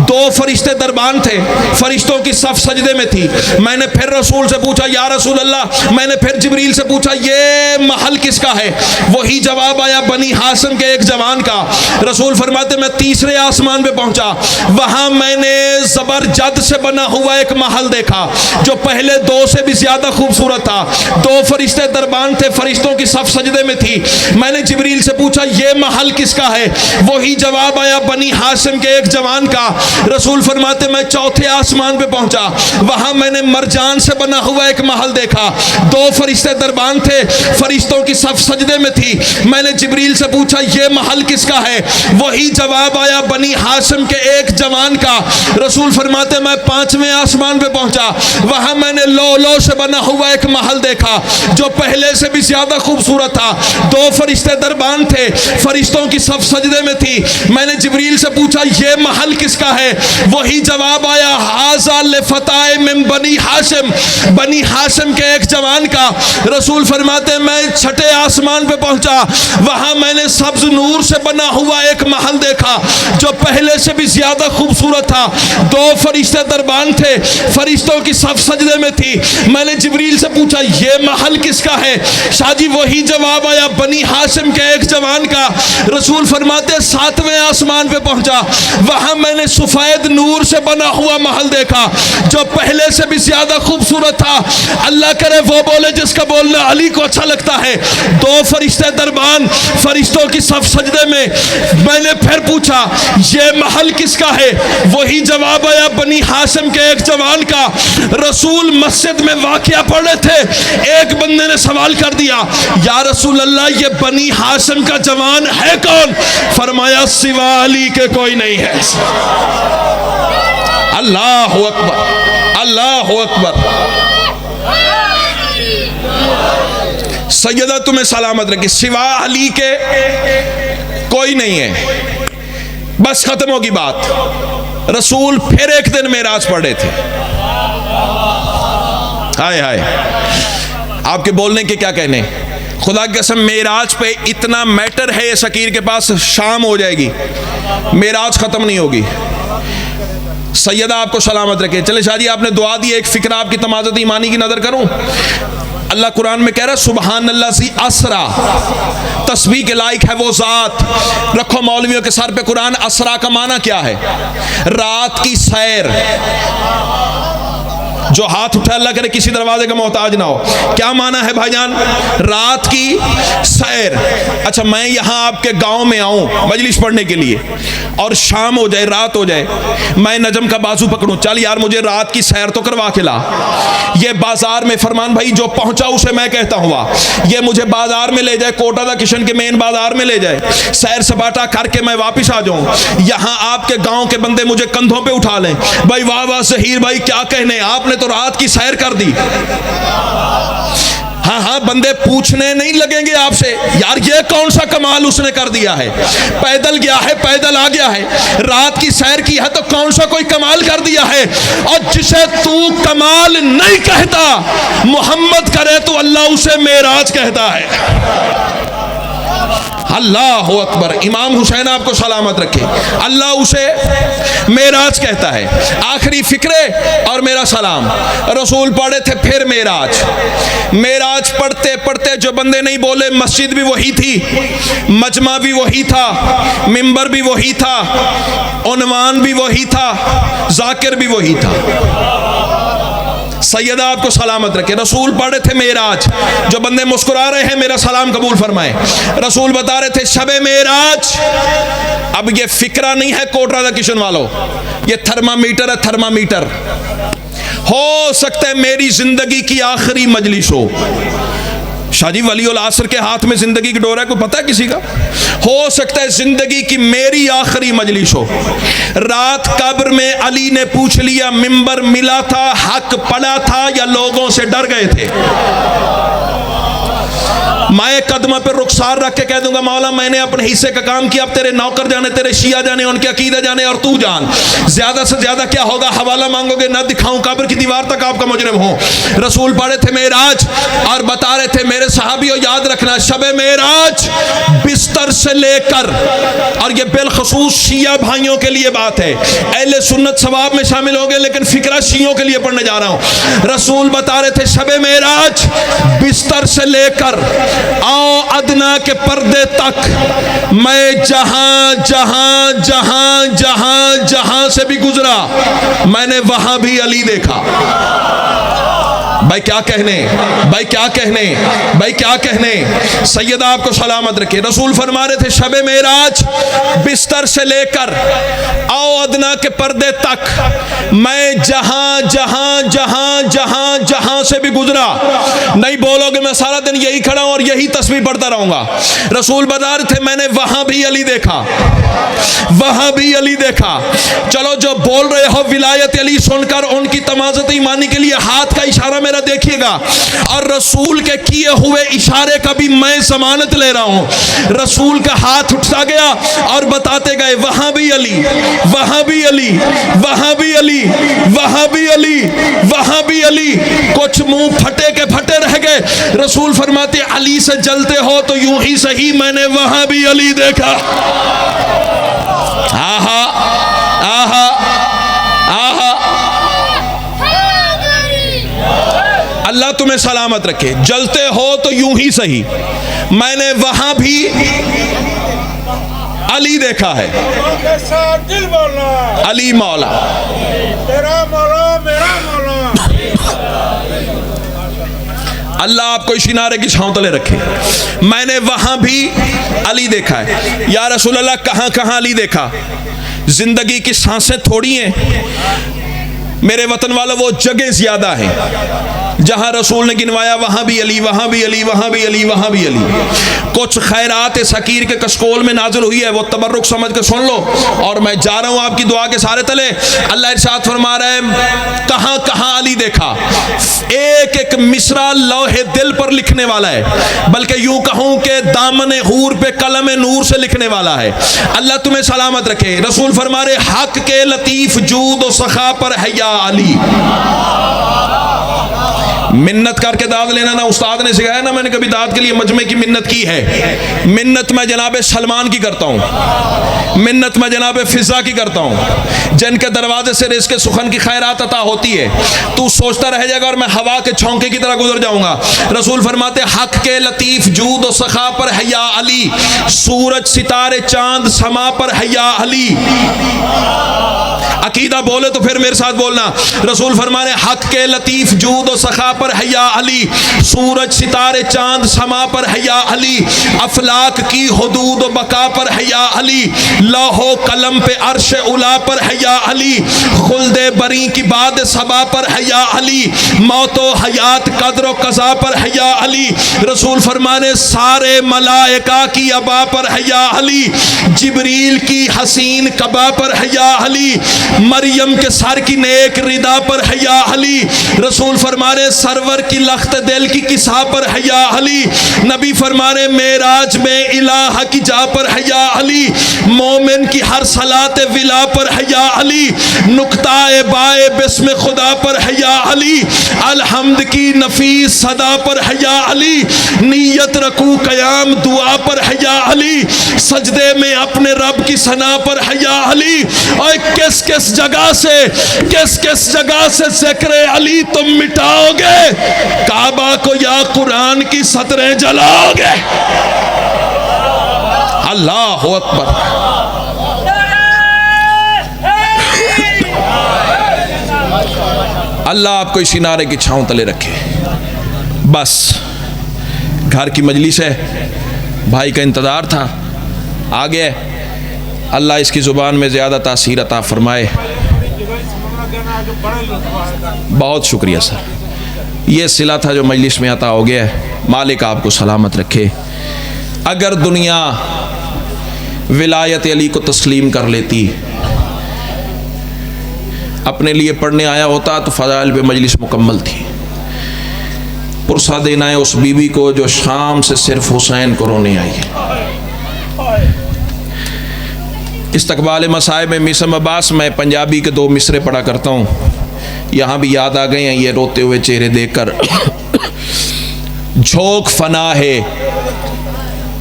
Speaker 2: 2 फरिश्ते दरबान थे, फरिश्तों की सफ सजदे में थी। मैंने फिर रसूल से पूछा या रसूल अल्लाह, मैंने फिर जिब्रील से पूछा ये महल किसका है? वही जवाब आया बनी हाशिम के एक जवान का। रसूल फरमाते मैं तीसरे आसमान पे पहुंचा, वहां मैंने जबरजद से बना हुआ एक महल देखा जो पहले 2 से भी ज्यादा खूबसूरत था, 2 फरिश्ते दरबान थे, फरिश्तों की सफ सजदे में थी। मैंने जिब्रील से पूछा ये महल किसका है? वही जवाब आया बनी हाशिम के एक जवान का। रसूल फरमाते मैं चौथे आसमान पे पहुंचा, वहां मैंने मरजान से बना हुआ एक महल देखा, 2 फरिश्ते दरबान थे, फरिश्तों की सफ सजदे में थी। मैंने जिब्रील से पूछा ये महल किसका है? वही जवाब आया बनी हाशिम के एक जवान का। रसूल फरमाते मैं 5वें आसमान पे पहुंचा, वहां मैंने लो से बना हुआ एक महल देखा जो पहले से भी ज्यादा खूबसूरत था, 2 फरिश्ते दरबान थे, फरिश्तों की सफ सजदे में थी। मैंने जिब्रील से पूछा ये महल किसका है? वही जवाब आया हाजा लिफताए मिन बनी हाशिम, बनी हाशिम के एक जवान का। रसूल फरमाते मैं 6ठे आसमान पे पहुंचा, वहां मैंने सब्ज नूर से बना हुआ एक महल देखा जो पहले से भी ज्यादा खूबसूरत था, 2 फरिश्ते दरबान थे, फरिश्तों की सफ सजदे में थी। मैंने जिब्रील से पूछा ये महल किसका है? शाजी वही जवाब आया बनी हाशिम के एक जवान का। रसूल फरमाते 7वें आसमान पे पहुंचा, वहां मैंने सफेद नूर से बना हुआ महल देखा जो पहले से भी ज्यादा खूबसूरत था। अल्लाह करे वो बोले जिसका बोलना अली को अच्छा लगता है। 2 फरिश्ते दरबान, फरिश्तों की सफ सजदे में। मैंने फिर पूछा ये महल किसका है? वही जवाब आया बनी हाशिम के एक जवान का। रसूल मस्जिद में वाकया पढ़ रहे थे, एक बंदे ने सवाल कर दिया या रसूल अल्लाह ये बनी हाशिम का जवान है कौन? फरमाया सिवा अली के कोई नहीं है। अल्लाह अकबर, अल्लाह अकबर। सैयदा तुम्हें सलामत रखे, सिवा अली के कोई नहीं है, बस खत्म होगी बात। रसूल फिर एक दिन मेराज पढ़े थे। हाय हाय, आपके बोलने के क्या कहने, खुदा की कसम मेराज पे इतना मैटर है ये शकीर के पास, शाम हो जाएगी मेराज खत्म नहीं होगी। सैयदा आपको सलामत रखे। चले शाहजी आपने दुआ दी, एक फिक्र आपकी तमाज़त ईमानी की नजर करूं। अल्लाह कुरान में कह रहा है सुबहान अल्लाह सी असरा, तस्बीह के लायक है वो जात। रखो मौलवियों के सर पे कुरान। असरा का माना क्या है? रात की सैर। जो हाथ उठा अल्लाह करे किसी दरवाजे का मोहताज ना हो। क्या माना है भाईजान? रात की सैर। अच्छा मैं यहाँ आपके गांव में आऊँ मजलिस पढ़ने के लिए और शाम हो जाए, रात हो जाए, मैं नजम का बाजू पकड़ूं, चल यार मुझे रात की सैर तो करवा के ला। ये बाजार में फरमान भाई जो पहुंचा उसे मैं कहता हुआ, ये मुझे बाजार में ले जाए, कोटा दा किशन के मेन बाजार में ले जाए, सैर सपाटा करके मैं वापिस आ जाऊं। यहाँ आपके गांव के बंदे मुझे कंधों पे उठा लें, भाई वाह वाह जहीर भाई क्या कहने, आपने तो रात की सैर कर दी। हाँ हाँ, बंदे पूछने नहीं लगेंगे आपसे यार ये कौन सा कमाल उसने कर दिया है, पैदल गया है, पैदल आ गया है, रात की सैर की है तो कौन सा कोई कमाल कर दिया है। और जिसे तू कमाल नहीं कहता मोहम्मद करे तो अल्लाह उसे मेराज कहता है। अल्लाह अकबर। इमाम हुसैन आपको सलामत रखे, अल्लाह उसे मेराज कहता है। आखिरी फिक्रे और मेरा सलाम। रसूल पढ़े थे फिर मेराज। मेराज पढ़ते पढ़ते जो बंदे नहीं बोले, मस्जिद भी वही थी, मजमा भी वही था, मिंबर भी वही था, उन्वान भी वही था, जाकिर भी वही था। सैयदा आपको सलामत रखे। रसूल पढ़े थे मेराज। जो बंदे मुस्कुरा रहे हैं मेरा सलाम कबूल फरमाए। रसूल बता रहे थे शबे मेराज। अब ये फिक्रा नहीं है कोटरा दा किशन वालों, ये थर्मामीटर है, थर्मामीटर। हो सकता है मेरी जिंदगी की आखिरी मजलिस हो। शाजी वली उल आसर के हाथ में जिंदगी की डोर है, कोई पता है किसी का? हो सकता है जिंदगी की मेरी आखिरी मजलिस हो। रात कब्र में अली ने पूछ लिया, मिंबर मिला था, हक पड़ा था या लोगों से डर गए थे? मैं कदम पे रुखसार रख के कह दूंगा मौला मैंने अपने हिस्से का काम किया, अब तेरे नौकर जाने, तेरे शिया जाने, उनके अकीदे जाने और तू जान। ज्यादा से ज्यादा क्या होगा, हवाला मांगोगे ना दिखाऊं कब्र की दीवार तक आपका मुजरिम हो। रसूल पढ़े थे मेराज और बता रहे थे मेरे सहाबियों याद रखना शबे मेराज बिस्तर से लेकर, और ये बिलखसूस शिया भाइयों के लिए बात है, अहले सुन्नत सवाब में शामिल हो गए लेकिन फिक्रा शियों के लिए पढ़ने जा रहा हूं। रसूल बता रहे थे शबे मेराज बिस्तर से लेकर आओ अदना के पर्दे तक मैं जहां जहां जहां जहां जहां से भी गुजरा मैंने वहां भी अली देखा। भाई क्या कहने, भाई क्या कहने, भाई क्या कहने। सैयदा आपको सलामत रखे। रसूल फरमा रहे थे शबे मेराज बिस्तर से लेकर आओ अदना के पर्दे तक मैं जहां जहां जहां जहां जहां से भी गुजरा। नहीं बोलोगे मैं सारा दिन यही खड़ा हूं और यही तस्वीर पढ़ता रहूंगा। रसूल बता रहे थे मैंने वहां भी अली देखा, वहां भी अली देखा। चलो जो बोल रहे हो विलायत अली सुनकर उनकी तमाज़त ईमानी के लिए हाथ का इशारा मेरा देखिएगा, और रसूल के किए हुए इशारे का भी मैं जमानत ले रहा हूं। रसूल का हाथ उठता गया और बताते गए वहां भी अली, वहां भी अली, वहां भी अली, वहां भी अली, वहां भी अली। कुछ मुंह फटे के फटे रह गए। रसूल फरमाते अली से जलते हो तो यूं ही सही मैंने वहां भी अली देखा। आहा आहा आहा, अल्लाह तुम्हें सलामत रखे। जलते हो तो यूं ही सही मैंने वहां भी अली देखा है।
Speaker 3: दिल मौला
Speaker 2: अली मौला
Speaker 3: तेरा मौला मेरा मौला।
Speaker 2: अल्लाह आपको इस किनारे की छांव तले रखे। मैंने वहां भी अली देखा है। या रसूल अल्लाह कहां कहां अली देखा? जिंदगी की सांसें थोड़ी हैं मेरे वतन वालों, वो जगह ज्यादा है जहां रसूल ने गिनवाया वहां भी अली, वहां भी अली, वहां भी अली, वहां भी अली। कुछ खैरात सकीर के कशकोल में नाजिल हुई है, वो तबर्रुक समझ के सुन लो। और मैं जा रहा हूं आपकी दुआ के सारे तले। अल्लाह इरशाद फरमा रहा है कहां कहां अली देखा। एक एक मिसरा लौहे दिल पर लिखने वाला है, बल्कि यूं कहूं कि दामन हूर पे कलम नूर से लिखने वाला है। अल्लाह तुम्हें सलामत रखे। रसूल फरमा रहे हक के लतीफ जूद और सखा पर हैया अली। मिन्नत करके दाद लेना ना उस्ताद ने सिखाया ना मैंने कभी दाद के लिए मजमे की मिन्नत की है। मिन्नत मैं जनाब सलमान की करता हूँ, मिन्नत मैं जनाब फिजा की करता हूँ, जिनके दरवाजे से रिज़्क़ सुखन की खैरात अता होती है। तू सोचता रह जाएगा और मैं हवा के छौंके की तरह गुजर जाऊंगा। रसूल फरमाते हक के लतीफ जूद और सखा पर हैया अली, सूरज सितारे चांद समा पर हैया अली। अकीदा बोले तो फिर मेरे साथ बोलना। रसूल फरमाने हक के लतीफ जूद और सखा पर हैया अली, सूरज सितारे चांद समा पर हैया अली, अफलाक की हुदूद बका पर हैया अली, लौहो कलम पे अर्श उला पर हैया अली, खुल्दे बरी की बाद सबा पर हैया अली, मौतो हयात कद्र कज़ा पर हैया अली। रसूल फरमाने सारे मलाइका की अबा पर हैया अली, जिब्रील की हसीन कबा पर हैया अली, मरियम के सर की नेक रिदा पर हैया अली। रसूल फरमाने सरवर की लख्त दिल की किसा पर हैया अली। नबी फरमाने मेराज में इलाहा की जा पर हैया अली, मोमिन की हर सलात विला पर हैया अली, नुक्ताए बाए बिस्म खुदा पर हैया अली, अलहम्द की नफीस सदा पर हैया अली, नीयत रकू कयाम दुआ पर हैया अली, सजदे में अपने रब की सना पर हैया अली। और किस किस जगह से ज़िक्र अली तुम मिटाओगे, काबा को या कुरान की सतरें जलाओगे। अल्लाह अकबर। अल्लाह आपको इस किनारे की छांव तले रखे। बस घर की मजलिस है, भाई का इंतज़ार था, आ गया। अल्लाह इसकी ज़ुबान में ज़्यादा तासीर अता फरमाए। बहुत शुक्रिया सर, ये सिला था जो मजलिस में अता हो गया है। मालिक आपको सलामत रखे। अगर दुनिया विलायत अली को तस्लीम कर लेती, अपने लिए पढ़ने आया होता तो फ़ज़ाइल पे मजलिस मुकम्मल थी।
Speaker 1: पुरसा देना है उस बीवी को जो शाम से सिर्फ हुसैन को रोने आई है। इस्तकबाल मसाइब में मिसम अब्बास, मैं पंजाबी के 2 मिसरे पढ़ा करता हूँ, यहाँ भी याद आ गए हैं ये रोते हुए चेहरे देखकर। झोंक फना है,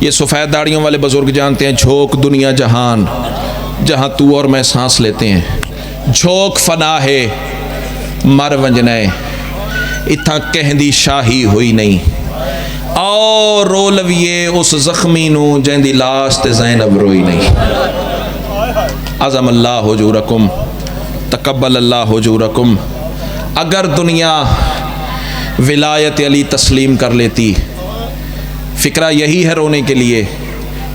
Speaker 1: ये सफ़ेद दाढ़ियों वाले बुजुर्ग जानते हैं, झोंक दुनिया जहान जहाँ तू और मैं सांस लेते हैं। झोंक फना है मर वंजने इत्थां कहंदी शाही हुई नहीं, और रो लविए उस जख्मी नू जैंदी लाश ते ज़ैनब रोई नहीं। अज़म अल्लाह हुजूरकुम तकब्बल अल्लाह हुजूरकुम। अगर दुनिया विलायत अली तस्लीम कर लेती, फ़िक्रा यही है रोने के लिए,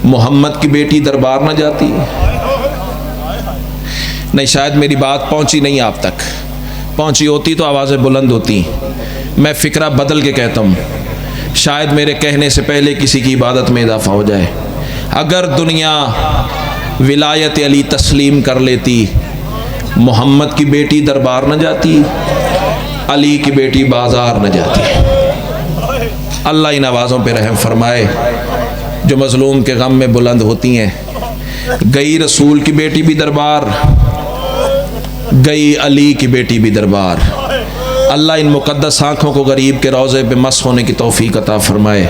Speaker 1: मोहम्मद की बेटी दरबार न जाती। नहीं, शायद मेरी बात पहुंची नहीं आप तक, पहुंची होती तो आवाज़ें बुलंद होती। मैं फ़िक्रा बदल के कहता हूँ, शायद मेरे कहने से पहले किसी की इबादत में इजाफा हो जाए। अगर दुनिया विलायत अली तस्लीम कर लेती, मोहम्मद की बेटी दरबार न जाती, अली की बेटी बाजार न जाती। अल्लाह इन आवाज़ों पे रहम फरमाए जो मज़लूम के गम में बुलंद होती हैं। गई रसूल की बेटी भी दरबार, गई अली की बेटी भी दरबार। अल्लाह इन मुक़द्दस आँखों को गरीब के रोज़े पे मस होने की तौफ़ीक़ अता फ़रमाए।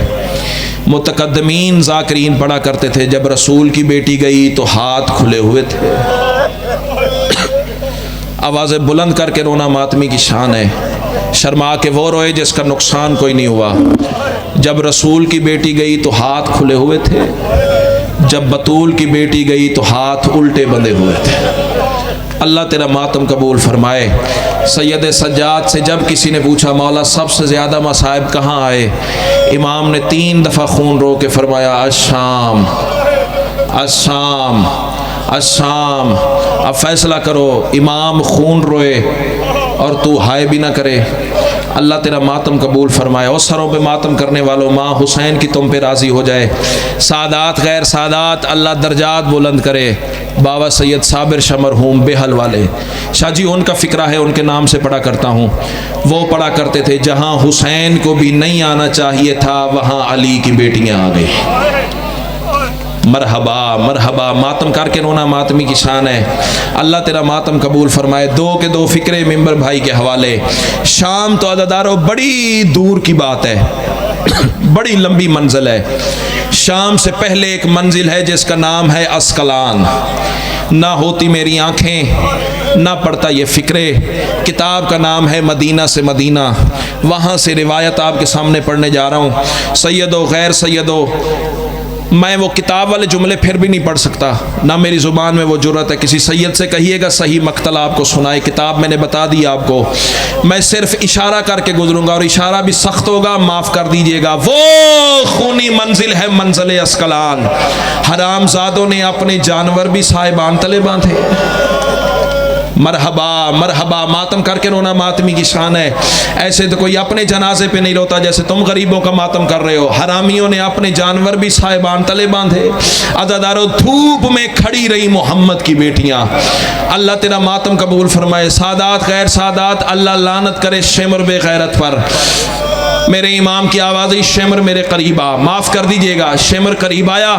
Speaker 1: मुतक़द्दमीन ज़ाकिरीन पढ़ा करते थे, जब रसूल की बेटी गई तो हाथ खुले हुए थे। आवाज़ें बुलंद करके रोना मातमी की शान है। शर्मा के वो रोए जिसका नुकसान कोई नहीं हुआ। जब रसूल की बेटी गई तो हाथ खुले हुए थे, जब बतूल की बेटी गई तो हाथ उल्टे बंधे हुए थे। अल्लाह तेरा मातम कबूल फरमाए। सैयद सज्जाद से जब किसी ने पूछा मौला सबसे ज़्यादा मसाइब कहाँ आए, इमाम ने 3 दफ़ा खून रो के फरमाया अशाम अशाम अशाम। अब फैसला करो, इमाम खून रोए और तू हाय भी ना करे। अल्लाह तेरा मातम कबूल फरमाए। और सरों पे मातम करने वालों, माँ हुसैन की तुम पे राज़ी हो जाए। सादात गैर सादात अल्लाह दर्जात बुलंद करे। बाबा सैयद साबिर शमरहूम बेहल वाले शाह जी, उनका फ़िक्रा है, उनके नाम से पढ़ा करता हूँ। वो पढ़ा करते थे, जहाँ हुसैन को भी नहीं आना चाहिए था वहाँ अली की बेटियाँ आ गई। मरहबा मरहबा, मातम करके रोना मातमी की शान है। अल्लाह तेरा मातम कबूल फरमाए। 2 के 2 फ़िक्रे मेंबर भाई के हवाले। शाम तो अदादारों बड़ी दूर की बात है, बड़ी लंबी मंजिल है। शाम से पहले एक मंजिल है जिसका नाम है अस्कलान। ना होती मेरी आँखें, ना पढ़ता ये फ़िक्रे। किताब का नाम है मदीना से मदीना। वहाँ से रिवायत आपके सामने पढ़ने जा रहा हूँ। सैयदो गैर सैयदो, मैं वो किताब वाले जुमले फिर भी नहीं पढ़ सकता, ना मेरी ज़ुबान में वो जुर्रत है। किसी सैयद से कहिएगा सही मक्तल आपको सुनाए। किताब मैंने बता दी आपको, मैं सिर्फ इशारा करके गुजरूंगा और इशारा भी सख्त होगा, माफ़ कर दीजिएगा। वो खूनी मंजिल है मंजिल अस्कलान। हरामजादों ने अपने जानवर भी साहिबान तले बांधे। मरहबा मरहबा, मातम करके रोना मातमी की शान है। ऐसे तो कोई अपने जनाजे पे नहीं रोता जैसे तुम गरीबों का मातम कर रहे हो। हरामियों ने अपने जानवर भी साहिबान तले बांधे। अज़ादारों, धूप में खड़ी रही मोहम्मद की बेटियां। अल्लाह तेरा मातम कबूल फरमाए। सादात गैर सादात, अल्लाह लानत करे शेमर बेगैरत पर। मेरे इमाम की आवाज़ ही शेमर मेरे करीब आ, माफ़ कर दीजिएगा, शेमर करीब आया।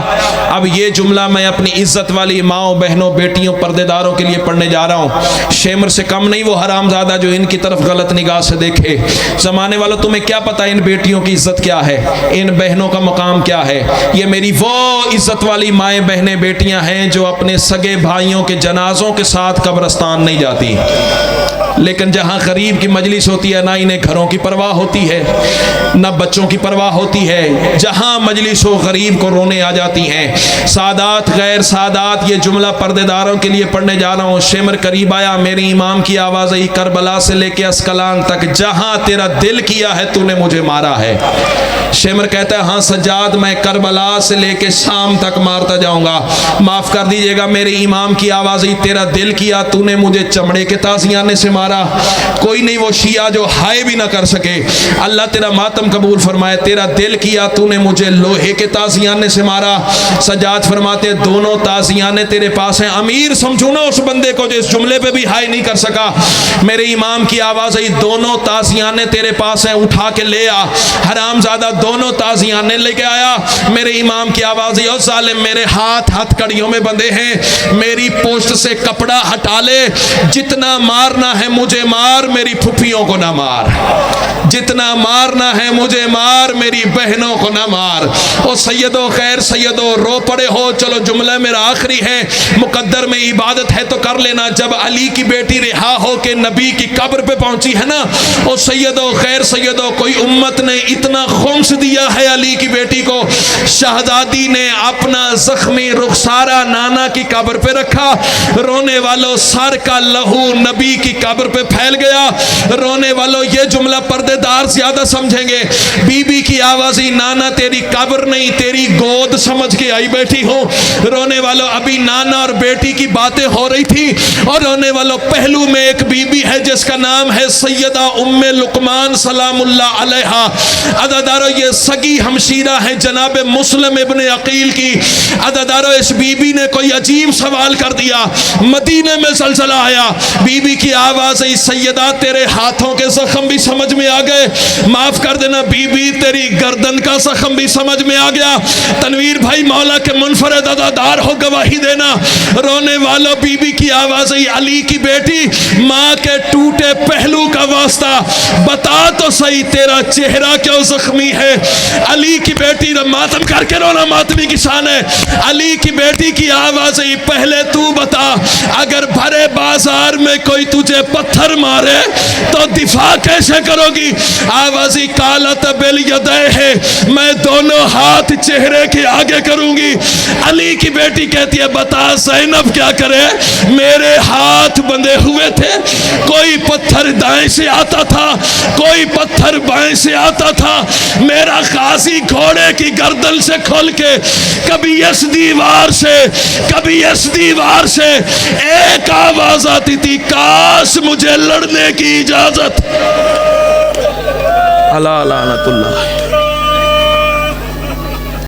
Speaker 1: अब ये जुमला मैं अपनी इज्जत वाली माओ बहनों बेटियों पर्देदारों के लिए पढ़ने जा रहा हूँ। शेमर से कम नहीं वो हरामजादा जो इनकी तरफ गलत निगाह से देखे। ज़माने वालों, तुम्हें क्या पता इन बेटियों की इज्जत क्या है, इन बहनों का मकाम क्या है। ये मेरी वो इज्जत वाली माएँ बहनें बेटियाँ हैं जो अपने सगे भाइयों के जनाजों के साथ कब्रस्तान नहीं जाती, लेकिन जहाँ गरीब की मजलिस होती है ना इन्हें घरों की परवाह होती है, ना बच्चों की परवाह होती है। जहाँ मजलिस हो गरीब को रोने आ जाती हैं। सादात गैर सादात, ये जुमला पर्देदारों के लिए पढ़ने जा रहा हूँ। शेमर करीब आया, मेरे इमाम की आवाज़ आई, करबला से लेके अस्कलान तक जहाँ तेरा दिल किया है तूने मुझे मारा है। शेमर कहता है, हाँ सज्जाद, मैं करबला से लेके शाम तक मारता जाऊँगा। माफ़ कर दीजिएगा, मेरे इमाम की आवाज़ आई, तेरा दिल किया तूने मुझे चमड़े के ताजियाने से मारा
Speaker 2: मारा, कोई नहीं वो शिया जो हाय भी ना कर सके। अल्लाह तेरा मातम कबूल फरमाए। तेरा दिल किया, तूने मुझे लोहे के ताजियाने से मारा। सजाद फरमाते दोनों ताजियाने तेरे पास हैं। अमीर समझो ना उस बंदे को जो इस जुमले पे भी हाय नहीं कर सका। मेरे इमाम की आवाज़ आई, दोनों ताजियाने तेरे पास हैं, उठा के ले आ। हरामजादा दोनों ताजियाने लेके आया। मेरे इमाम की आवाज़ आई, ओ जालिम मेरे हाथ हथकड़ियों में बंधे हैं, मेरी पोस्ट से कपड़ा हटा ले। जितना मारना है मुझे मार, मेरी फुफियों को ना मार। जितना मारना है मुझे मार, मेरी बहनों को ना मार। ओ सैयदो खैर सैयदो रो पड़े हो, चलो जुमला मेरा आखिरी है, मुकद्दर में इबादत है तो कर लेना। जब अली की बेटी रिहा हो के नबी की कब्र पे पहुंची है ना, ओ सैयदो खैर सैयदो कोई उम्मत ने इतना खुम्स दिया है अली की बेटी को। शहजादी ने अपना जख्मी रुखसारा नाना की कब्र पे रखा। रोने वालों सर का लहू नबी की कब्र पे फैल गया। रोने वालों ये जुमला पर्देदार ज्यादा समझेंगे। बीबी की आवाज़ ही, नाना तेरी कब्र नहीं तेरी गोद समझ के आई बैठी हूँ। रोने वालों अभी नाना और बेटी की बातें हो रही थी, और रोने वालों पहलू में एक बीबी है जिसका नाम है सैयदा उम्मे लुकमान सलामुल्लाह अलैहा। अदादारो ये सगी हमशीरा है जनाब मुस्लिम इब्ने अकील की। अदादारो इस बीबी ने कोई अजीब सवाल कर दिया। मदीने में जलजला आया। बीबी की आवाज़ आई, सैयदा तेरे हाथों के जख्म भी समझ में आ गए, माफ कर देना बीबी तेरी गर्दन का जख्म भी समझ में आ गया। तनवीर भाई मौला के मुनफरद अदादार हो, गवाही देना। रोने वालों बीबी की आवाज़ आई, अली की बेटी माँ के टूटे पहलू का वास्ता बता तो सही तेरा चेहरा क्यों जख्मी है। अली की बेटी ने मातम करके रोना मातमी की शान है। अली की बेटी की आवाज़ आई, पहले तू बता अगर भरे बाजार में कोई तुझे पत्थर मारे तो दिफा कैसे करोगी। आवाज़ी कालत बिल यदै है, मैं दोनों हाथ चेहरे के आगे करूंगी। अली की बेटी कहती है बता ज़ैनब क्या करे, मेरे हाथ बंधे हुए थे, कोई पत्थर दाएं से आता था कोई पत्थर बाएं से आता था। मेरा काजी घोड़े की गर्दन से खोल के कभी इस दीवार से कभी इस दीवार से एक आवाज आती थी, काश मुझे लड़ने की इजाजत। अला लानतुल्लाह।